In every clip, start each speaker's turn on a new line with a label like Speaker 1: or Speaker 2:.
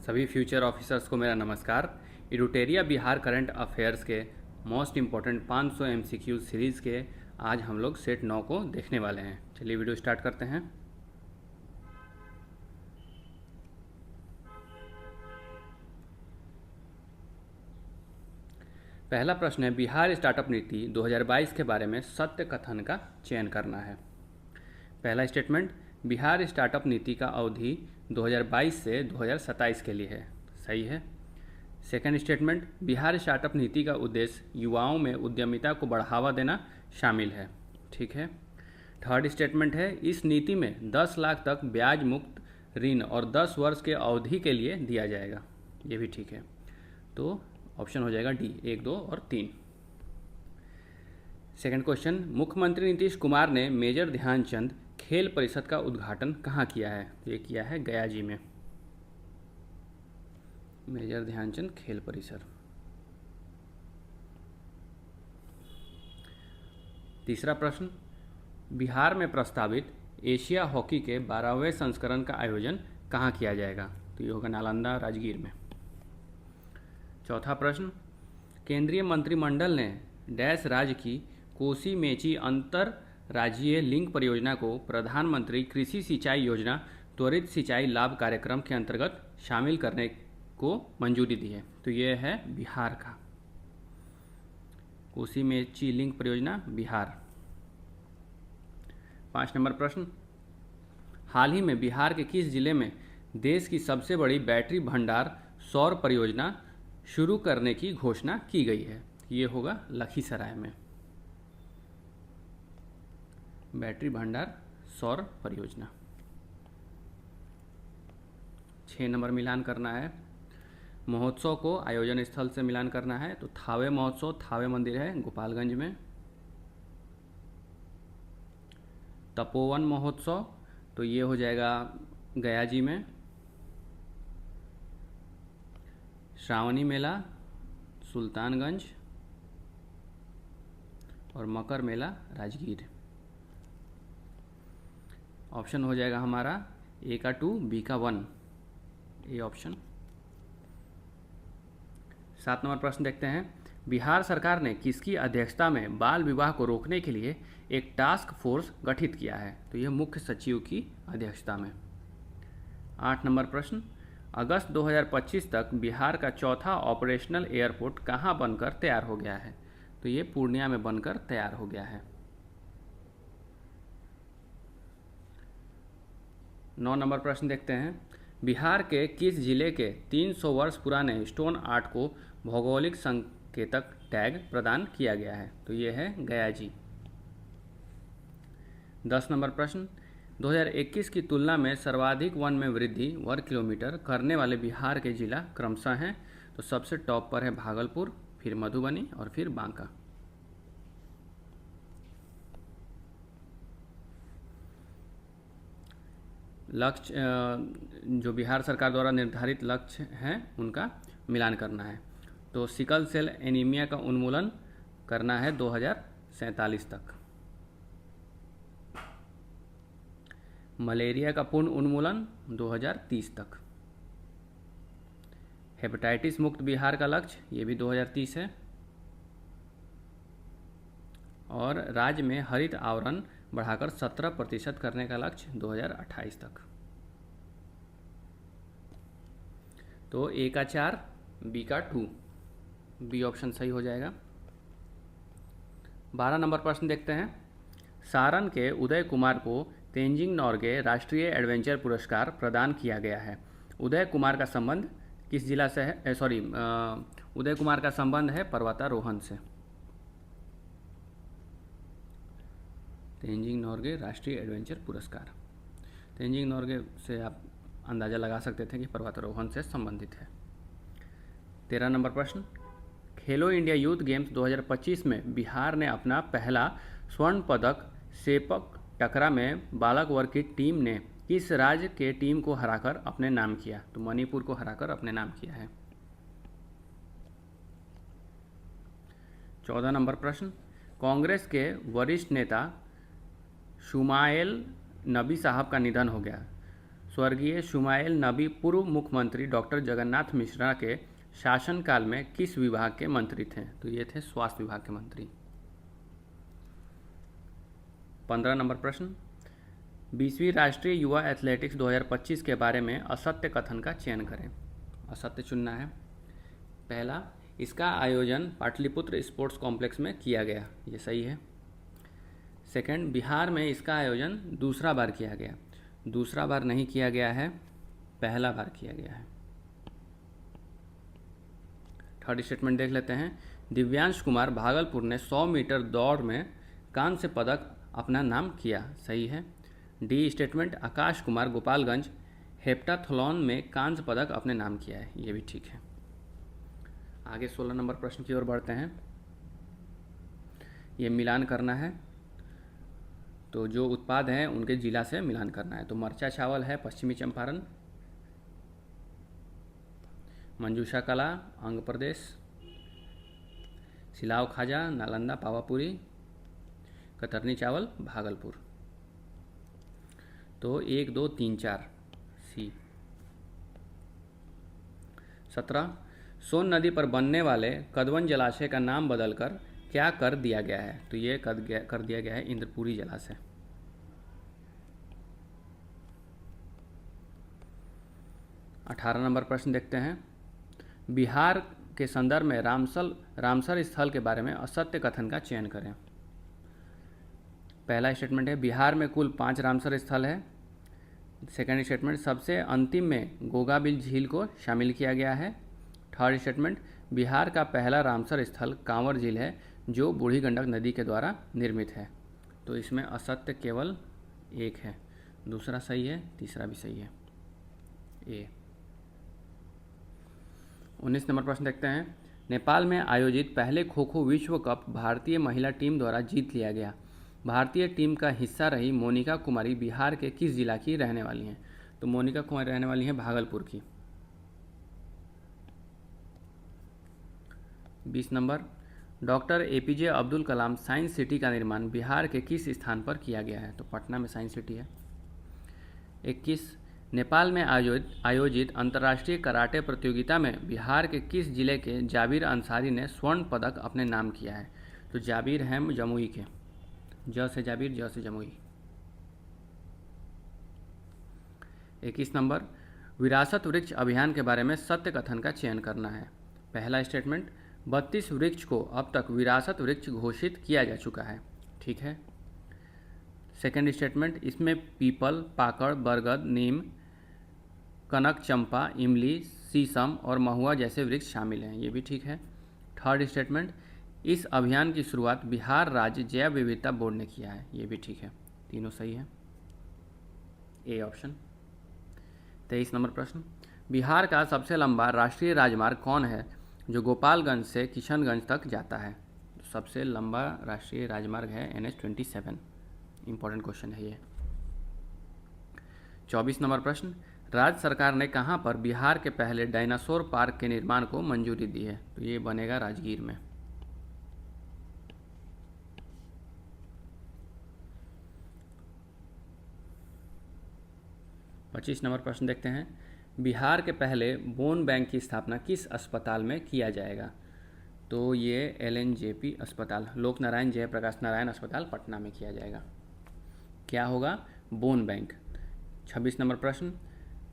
Speaker 1: सभी future officers को मेरा नमस्कार। इडुटेरिया बिहार करंट अफेयर्स के मोस्ट इम्पॉर्टेंट 500 एमसीक्यू सीरीज़ के आज हम लोग सेट 9 को देखने वाले हैं। चलिए वीडियो स्टार्ट करते हैं। पहला प्रश्न है, बिहार स्टार्टअप नीति 2022 के बारे में सत्य कथन का चयन करना है। पहला स्टेटमेंट, बिहार स्टार्टअप नीति का अवधि 2022 से 2027 के लिए है। सही है। सेकंड स्टेटमेंट, बिहार स्टार्टअप नीति का उद्देश्य युवाओं में उद्यमिता को बढ़ावा देना शामिल है। ठीक है। थर्ड स्टेटमेंट है, इस नीति में 10 लाख तक ब्याज मुक्त ऋण और 10 वर्ष के अवधि के लिए दिया जाएगा। ये भी ठीक है। तो ऑप्शन हो जाएगा डी, 1, 2 और 3। सेकंड क्वेश्चन, मुख्यमंत्री नीतीश कुमार ने मेजर ध्यानचंद खेल परिषद का उद्घाटन कहाँ किया है? तो ये किया है गया जी में। मेजर ध्यानचंद खेल परिसर। तीसरा प्रश्न, बिहार में प्रस्तावित एशिया हॉकी के 12वें संस्करण का आयोजन कहाँ किया जाएगा? तो ये होगा नालंदा राजगीर में। चौथा प्रश्न, केंद्रीय मंत्रिमंडल ने डैश राज्य की कोसी मेची अंतर राज्यीय लिंक परियोजना को प्रधानमंत्री कृषि सिंचाई योजना त्वरित सिंचाई लाभ कार्यक्रम के अंतर्गत शामिल करने को मंजूरी दी है। तो ये है बिहार का कोसी मेची लिंक परियोजना, बिहार। 5 नंबर प्रश्न, हाल ही में बिहार के किस जिले में देश की सबसे बड़ी बैटरी भंडार सौर परियोजना शुरू करने की घोषणा की गई है? ये होगा लखीसराय में, बैटरी भंडार सौर परियोजना। 6 नंबर, मिलान करना है। महोत्सव को आयोजन स्थल से मिलान करना है। तो थावे महोत्सव, थावे मंदिर है गोपालगंज में। तपोवन महोत्सव, तो ये हो जाएगा गया जी में। श्रावणी मेला सुल्तानगंज और मकर मेला राजगीर। ऑप्शन हो जाएगा हमारा ए का 2, बी का 1, ये ऑप्शन। 7 नंबर प्रश्न देखते हैं, बिहार सरकार ने किसकी अध्यक्षता में बाल विवाह को रोकने के लिए एक टास्क फोर्स गठित किया है? तो यह मुख्य सचिव की अध्यक्षता में। 8 नंबर प्रश्न, अगस्त 2025 तक बिहार का चौथा ऑपरेशनल एयरपोर्ट कहाँ बनकर तैयार हो गया है? तो ये पूर्णिया में बनकर तैयार हो गया है। 9 नंबर प्रश्न देखते हैं, बिहार के किस जिले के 300 वर्ष पुराने स्टोन आर्ट को भौगोलिक संकेतक टैग प्रदान किया गया है? तो ये है गया जी। 10 नंबर प्रश्न, 2021 की तुलना में सर्वाधिक वन में वृद्धि वर्ग किलोमीटर करने वाले बिहार के जिला क्रमशः हैं? तो सबसे टॉप पर है भागलपुर, फिर मधुबनी और फिर बांका। लक्ष्य जो बिहार सरकार द्वारा निर्धारित लक्ष्य हैं उनका मिलान करना है। तो सिकल सेल एनीमिया का उन्मूलन करना है 2047 तक। मलेरिया का पूर्ण उन्मूलन 2030 तक। हेपेटाइटिस मुक्त बिहार का लक्ष्य ये भी 2030 है। और राज्य में हरित आवरण बढ़ाकर 17% करने का लक्ष्य 2028 तक। तो ए का 4, बी का 2, बी ऑप्शन सही हो जाएगा। 12 नंबर प्रश्न देखते हैं, सारण के उदय कुमार को तेंजिंग नोर्गे राष्ट्रीय एडवेंचर पुरस्कार प्रदान किया गया है। उदय कुमार का संबंध किस जिला से है? उदय कुमार का संबंध है पर्वतारोहण से। तेंजिंग नोर्गे राष्ट्रीय एडवेंचर पुरस्कार, तेंजिंग नोर्गे से आप अंदाज़ा लगा सकते थे कि पर्वतारोहण से संबंधित है। 13 नंबर प्रश्न, खेलो इंडिया यूथ गेम्स 2025 में बिहार ने अपना पहला स्वर्ण पदक सेपक टकरा में बालक वर्ग की टीम ने किस राज्य के टीम को हराकर अपने नाम किया? तो मणिपुर को हराकर अपने नाम किया है। 14 नंबर प्रश्न, कांग्रेस के वरिष्ठ नेता शुमाइल नबी साहब का निधन हो गया। स्वर्गीय शुमाइल नबी पूर्व मुख्यमंत्री डॉक्टर जगन्नाथ मिश्रा के शासनकाल में किस विभाग के मंत्री थे? तो ये थे स्वास्थ्य विभाग के मंत्री। 15 नंबर प्रश्न, 20वीं राष्ट्रीय युवा एथलेटिक्स 2025 के बारे में असत्य कथन का चयन करें। असत्य चुनना है। पहला, इसका आयोजन पाटलिपुत्र स्पोर्ट्स कॉम्प्लेक्स में किया गया, ये सही है। सेकंड, बिहार में इसका आयोजन दूसरा बार किया गया। दूसरा बार नहीं किया गया है, पहला बार किया गया है। थर्ड स्टेटमेंट देख लेते हैं। दिव्यांश कुमार भागलपुर ने 100 मीटर दौड़ में कांस्य पदक अपना नाम किया, सही है। D statement, Akash Kumar Gopalganj heptathlon में कांस्य पदक अपने नाम किया है, ये भी ठीक है। आगे 16 नंबर प्रश्न की ओर बढ़ते हैं। ये मिलान करना है, तो जो उत्पाद हैं उनके जिला से मिलान करना है। तो मरचा चावल है पश्चिमी चंपारण, मंजूषा कला आंध्र प्रदेश, सिलाव खाजा नालंदा पावापुरी, कतरनी चावल भागलपुर। तो 1 2 3 4 सी। 17, सोन नदी पर बनने वाले कदवन जलाशय का नाम बदलकर क्या कर दिया गया है? तो ये कर दिया गया है इंद्रपुरी जलाशय। 18 नंबर प्रश्न देखते हैं। बिहार के संदर्भ में रामसर स्थल के बारे में असत्य कथन का चयन करें। पहला स्टेटमेंट है, बिहार में कुल 5 रामसर स्थल है। सेकेंड स्टेटमेंट, सबसे अंतिम में गोगाबिल झील को शामिल किया गया है। थर्ड स्टेटमेंट, बिहार का पहला रामसर स्थल कांवर झील है जो बूढ़ी गंडक नदी के द्वारा निर्मित है। तो इसमें असत्य केवल एक है, दूसरा सही है, तीसरा भी सही है, ए। 19 नंबर प्रश्न देखते हैं। नेपाल में आयोजित पहले खो खो विश्व कप भारतीय महिला टीम द्वारा जीत लिया गया। भारतीय टीम का हिस्सा रही मोनिका कुमारी बिहार के किस जिला की रहने वाली हैं? तो मोनिका कुमारी रहने वाली हैं भागलपुर की। 20 number, doctor APJ Abdul Kalam science city का निर्माण बिहार के किस स्थान पर किया गया है? तो पटना में साइंस सिटी है। 21, नेपाल में आयोजित अंतर्राष्ट्रीय कराटे प्रतियोगिता में बिहार के किस जिले के जाबिर अंसारी ने स्वर्ण पदक अपने नाम किया है? तो जाबिर हैं जमुई के, ज से जाबिर, ज से जमुई। 21 नंबर, विरासत वृक्ष अभियान के बारे में सत्य कथन का चयन करना है। पहला स्टेटमेंट, 32 वृक्ष को अब तक विरासत वृक्ष घोषित किया जा चुका है, ठीक है। सेकेंड स्टेटमेंट, इसमें पीपल, पाकड़, बरगद, नीम, कनक, चंपा, इमली, शीशम और महुआ जैसे वृक्ष शामिल हैं, ये भी ठीक है। थर्ड स्टेटमेंट, इस अभियान की शुरुआत बिहार राज्य जैव विविधता बोर्ड ने किया है, ये भी ठीक है। तीनों सही है, ए ऑप्शन। 23 नंबर प्रश्न, बिहार का सबसे लंबा राष्ट्रीय राजमार्ग कौन है जो गोपालगंज से किशनगंज तक जाता है? सबसे लंबा राष्ट्रीय राजमार्ग है NH-27। इंपॉर्टेंट क्वेश्चन है ये। 24 नंबर प्रश्न, राज्य सरकार ने कहां पर बिहार के पहले डायनासोर पार्क के निर्माण को मंजूरी दी है? तो ये बनेगा राजगीर में। 25 नंबर प्रश्न देखते हैं। बिहार के पहले बोन बैंक की स्थापना किस अस्पताल में किया जाएगा? तो ये LNJP अस्पताल, लोक नारायण जयप्रकाश नारायण अस्पताल पटना में किया जाएगा। क्या होगा? Bone bank. 26 नंबर प्रश्न,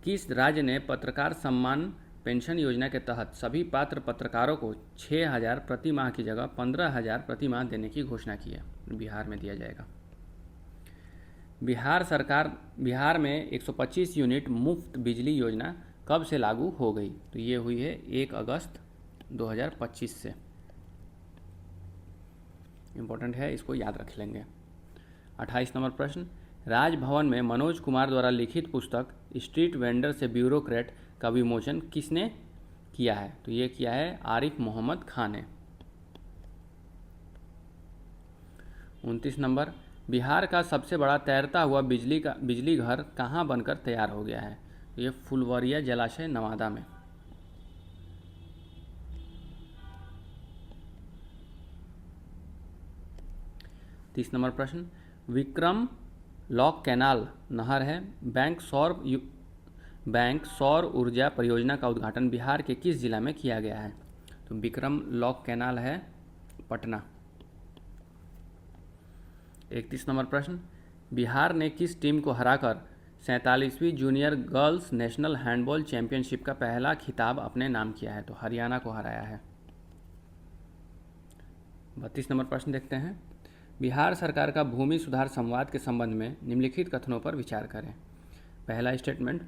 Speaker 1: किस राज्य ने पत्रकार सम्मान पेंशन योजना के तहत सभी पात्र पत्रकारों को 6,000 प्रति माह की जगह 15,000 प्रति माह देने की घोषणा की है? बिहार में दिया जाएगा। बिहार में 125 यूनिट मुफ्त बिजली योजना कब से लागू हो गई? तो ये हुई है 1 अगस्त 2025 से। इम्पोर्टेंट है, इसको याद रख लेंगे। 28 नंबर प्रश्न, राजभवन में मनोज कुमार द्वारा लिखित पुस्तक स्ट्रीट वेंडर से ब्यूरोक्रेट का विमोचन किसने किया है? तो ये किया है आरिफ मोहम्मद खान ने। 29 नंबर, बिहार का सबसे बड़ा तैरता हुआ बिजली घर कहाँ बनकर तैयार हो गया है? तो ये फुलवरिया जलाशय नवादा में। 30 नंबर प्रश्न, विक्रम लॉक कैनाल नहर है बैंक सौर बैंक सौर ऊर्जा परियोजना का उद्घाटन बिहार के किस जिला में किया गया है? तो विक्रम लॉक कैनाल है पटना। 31 नंबर प्रश्न, बिहार ने किस टीम को हराकर 47वीं junior girls national handball championship का पहला खिताब अपने नाम किया है? तो हरियाणा को हराया है। 32 नंबर प्रश्न देखते हैं, बिहार सरकार का भूमि सुधार संवाद के संबंध में निम्नलिखित कथनों पर विचार करें। पहला स्टेटमेंट,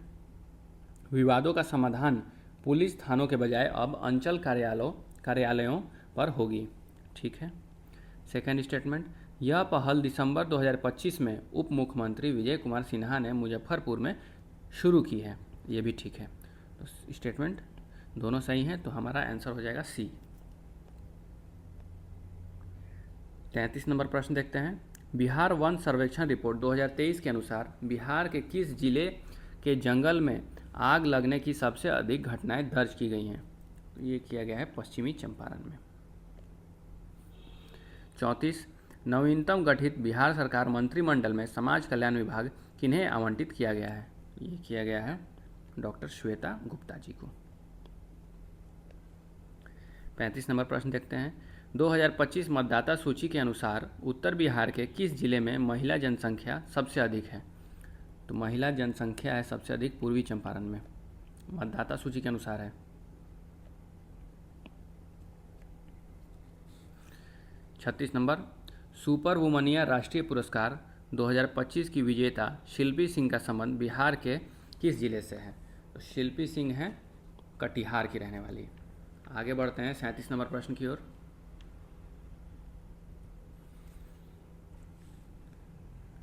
Speaker 1: विवादों का समाधान पुलिस थानों के बजाय अब अंचल कार्यालयों पर होगी। ठीक है। सेकेंड स्टेटमेंट, यह पहल दिसंबर 2025 में उप मुख्यमंत्री विजय कुमार सिन्हा ने मुजफ्फरपुर में शुरू की है। ये भी ठीक है। तो स्टेटमेंट दोनों सही हैं, तो हमारा आंसर हो जाएगा सी। 33 नंबर प्रश्न देखते हैं, बिहार वन सर्वेक्षण रिपोर्ट 2023 के अनुसार बिहार के किस जिले के जंगल में आग लगने की सबसे अधिक घटनाएं दर्ज की गई हैं? तो ये किया गया है पश्चिमी चंपारण में। 34, नवीनतम गठित बिहार सरकार मंत्रिमंडल में समाज कल्याण विभाग किन्हें आवंटित किया गया है? ये किया गया है डॉक्टर श्वेता गुप्ता जी को। 35 नंबर प्रश्न देखते हैं, 2025 मतदाता सूची के अनुसार उत्तर बिहार के किस जिले में महिला जनसंख्या सबसे अधिक है? तो महिला जनसंख्या है सबसे अधिक पूर्वी चंपारण में, मतदाता सूची के अनुसार है। 36 नंबर, सुपर वुमनिया राष्ट्रीय पुरस्कार 2025 की विजेता शिल्पी सिंह का संबंध बिहार के किस जिले से है? तो शिल्पी सिंह है कटिहार की रहने वाली। आगे बढ़ते हैं 37 नंबर प्रश्न की ओर।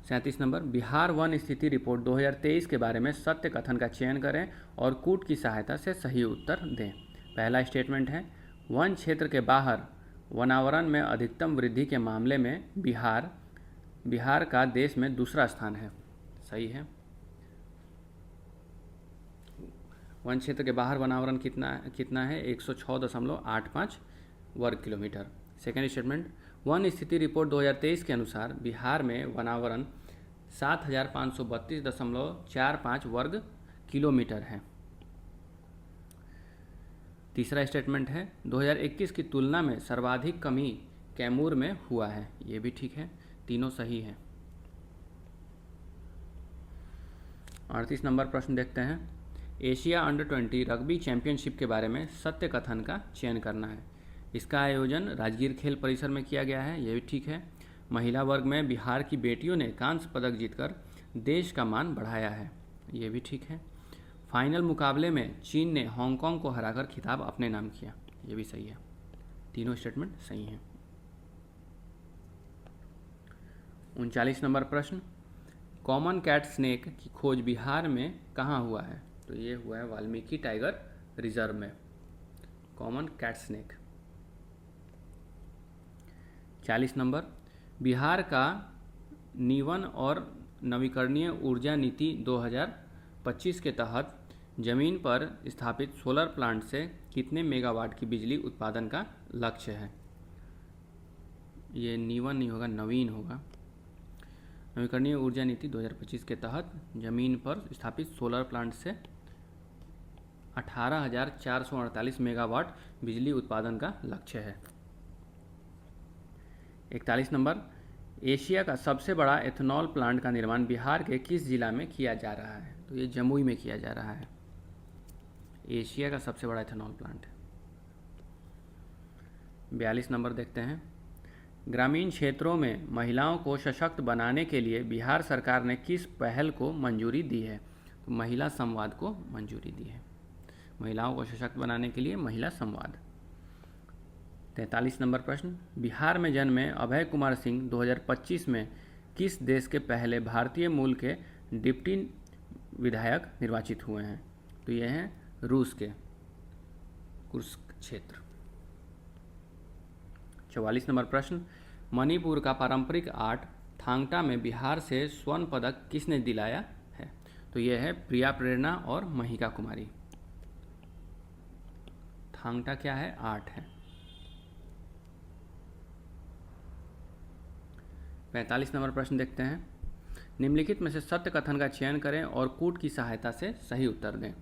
Speaker 1: 37 नंबर, बिहार वन स्थिति रिपोर्ट 2023 के बारे में सत्य कथन का चयन करें और कूट की सहायता से सही उत्तर दें। पहला स्टेटमेंट है, वन क्षेत्र के बाहर वनावरण में अधिकतम वृद्धि के मामले में बिहार का देश में दूसरा स्थान है। सही है। वन क्षेत्र के बाहर वनावरण कितना है? 106.85 वर्ग किलोमीटर। सेकेंड स्टेटमेंट, वन स्थिति रिपोर्ट 2023 के अनुसार बिहार में वनावरण 7532.45 वर्ग किलोमीटर है। तीसरा स्टेटमेंट है, 2021 की तुलना में सर्वाधिक कमी कैमूर में हुआ है। ये भी ठीक है, तीनों सही है। 38 नंबर प्रश्न देखते हैं, एशिया अंडर 20 रग्बी चैंपियनशिप के बारे में सत्य कथन का चयन करना है। इसका आयोजन राजगीर खेल परिसर में किया गया है। ये भी ठीक है। महिला वर्ग में बिहार की बेटियों ने कांस्य पदक जीतकर देश का मान बढ़ाया है। ये भी ठीक है। फाइनल मुकाबले में चीन ने हांगकांग को हराकर खिताब अपने नाम किया। ये भी सही है। तीनों स्टेटमेंट सही हैं। 39 नंबर प्रश्न, कॉमन कैट स्नेक की खोज बिहार में कहाँ हुआ है? तो ये हुआ है वाल्मीकि टाइगर रिजर्व में, common cat snake. 40 number, Bihar का नीवन और नवीकरणीय ऊर्जा नीति 2025 के तहत जमीन पर स्थापित सोलर प्लांट से कितने मेगावाट की बिजली उत्पादन का लक्ष्य है? ये नीवन नहीं होगा, नवीन होगा। नवीकरणीय ऊर्जा नीति 2025 के तहत जमीन पर स्थापित सोलर प्लांट से 18,448 मेगावाट बिजली उत्पादन का लक्ष्य है। 41 नंबर, एशिया का सबसे बड़ा एथेनॉल प्लांट का निर्माण बिहार के किस जिला में किया जा रहा है? तो ये जमुई में किया जा रहा है। एशिया का सबसे बड़ा एथेनॉल प्लांट। 42 नंबर देखते हैं, ग्रामीण क्षेत्रों में महिलाओं को सशक्त बनाने के लिए बिहार सरकार ने किस पहल को मंजूरी दी है? तो महिला संवाद को मंजूरी दी है। महिलाओं को सशक्त बनाने के लिए महिला संवाद। 43 नंबर प्रश्न, बिहार में जन्मे अभय कुमार सिंह 2025 में किस देश के पहले भारतीय मूल के डिप्टी विधायक निर्वाचित हुए हैं? तो ये हैं रूस के कुर्स्क क्षेत्र। 44 नंबर प्रश्न, मणिपुर का पारंपरिक आर्ट थांगटा में बिहार से स्वर्ण पदक किसने दिलाया है? तो यह है प्रिया प्रेरणा और महिका कुमारी। थांगटा क्या है? आर्ट है। 45 नंबर प्रश्न देखते हैं, निम्नलिखित में से सत्य कथन का चयन करें और कूट की सहायता से सही उत्तर दें।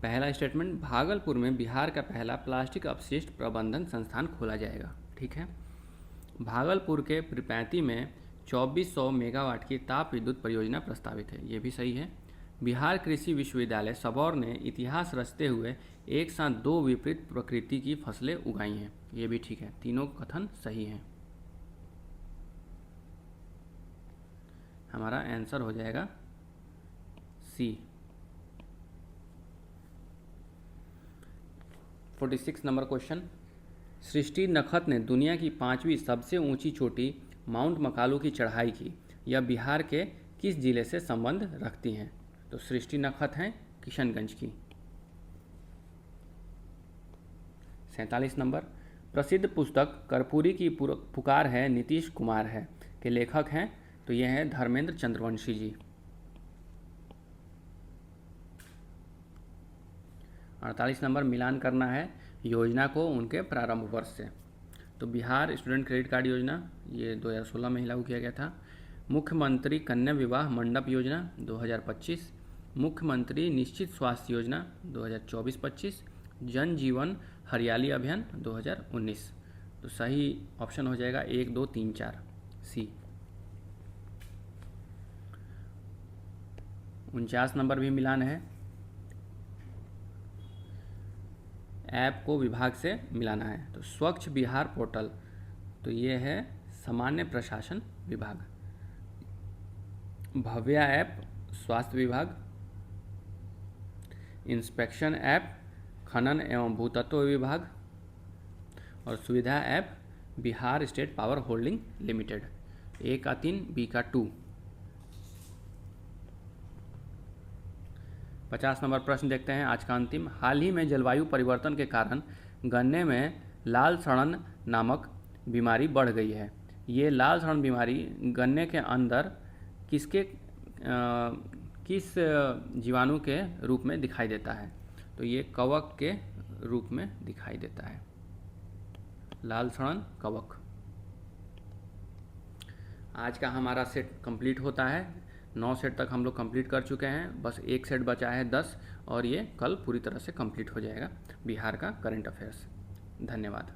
Speaker 1: पहला स्टेटमेंट, भागलपुर में बिहार का पहला प्लास्टिक अपशिष्ट प्रबंधन संस्थान खोला जाएगा। ठीक है। भागलपुर के पिरपैंती में 2400 मेगावाट की ताप विद्युत परियोजना प्रस्तावित है। ये भी सही है। बिहार कृषि विश्वविद्यालय सबौर ने इतिहास रचते हुए एक साथ दो विपरीत प्रकृति की फसलें उगाई हैं। ये भी ठीक है। तीनों कथन सही हैं। हमारा आंसर हो जाएगा सी। 46 नंबर क्वेश्चन, सृष्टि नखत ने दुनिया की 5वीं सबसे ऊंची चोटी माउंट मकालू की चढ़ाई की। यह बिहार के किस जिले से संबंध रखती हैं? तो सृष्टि नखत हैं किशनगंज की। 47 नंबर, प्रसिद्ध पुस्तक कर्पूरी की पुकार है नीतीश कुमार है के लेखक हैं? तो ये हैं धर्मेंद्र चंद्रवंशी जी। 48 नंबर, मिलान करना है योजना को उनके प्रारंभ वर्ष से। तो बिहार स्टूडेंट क्रेडिट कार्ड योजना ये 2016 में ही लागू किया गया था। मुख्यमंत्री कन्या विवाह मंडप योजना 2025, मुख्यमंत्री निश्चित स्वास्थ्य योजना 2024-25, जन जीवन हरियाली अभियान 2019। तो सही ऑप्शन हो जाएगा 1, 2, 3, 4 सी। 49 नंबर भी मिलान है, ऐप को विभाग से मिलाना है। तो स्वच्छ बिहार पोर्टल, तो ये है सामान्य प्रशासन विभाग। भव्या ऐप स्वास्थ्य विभाग, इंस्पेक्शन ऐप खनन एवं भूतत्व विभाग, और सुविधा app Bihar state power holding limited. A का 3, बी का 2। 50 नंबर प्रश्न देखते हैं आज का अंतिम। हाल ही में जलवायु परिवर्तन के कारण गन्ने में लाल सड़न नामक बीमारी बढ़ गई है। ये लाल सड़न बीमारी गन्ने के अंदर किस जीवाणु के रूप में दिखाई देता है? तो ये कवक के रूप में दिखाई देता है। लाल सड़न कवक। आज का हमारा सेट कंप्लीट होता है। 9 सेट तक हम लोग कंप्लीट कर चुके हैं, बस एक सेट बचा है 10, और ये कल पूरी तरह से कंप्लीट हो जाएगा बिहार का करंट अफेयर्स। धन्यवाद।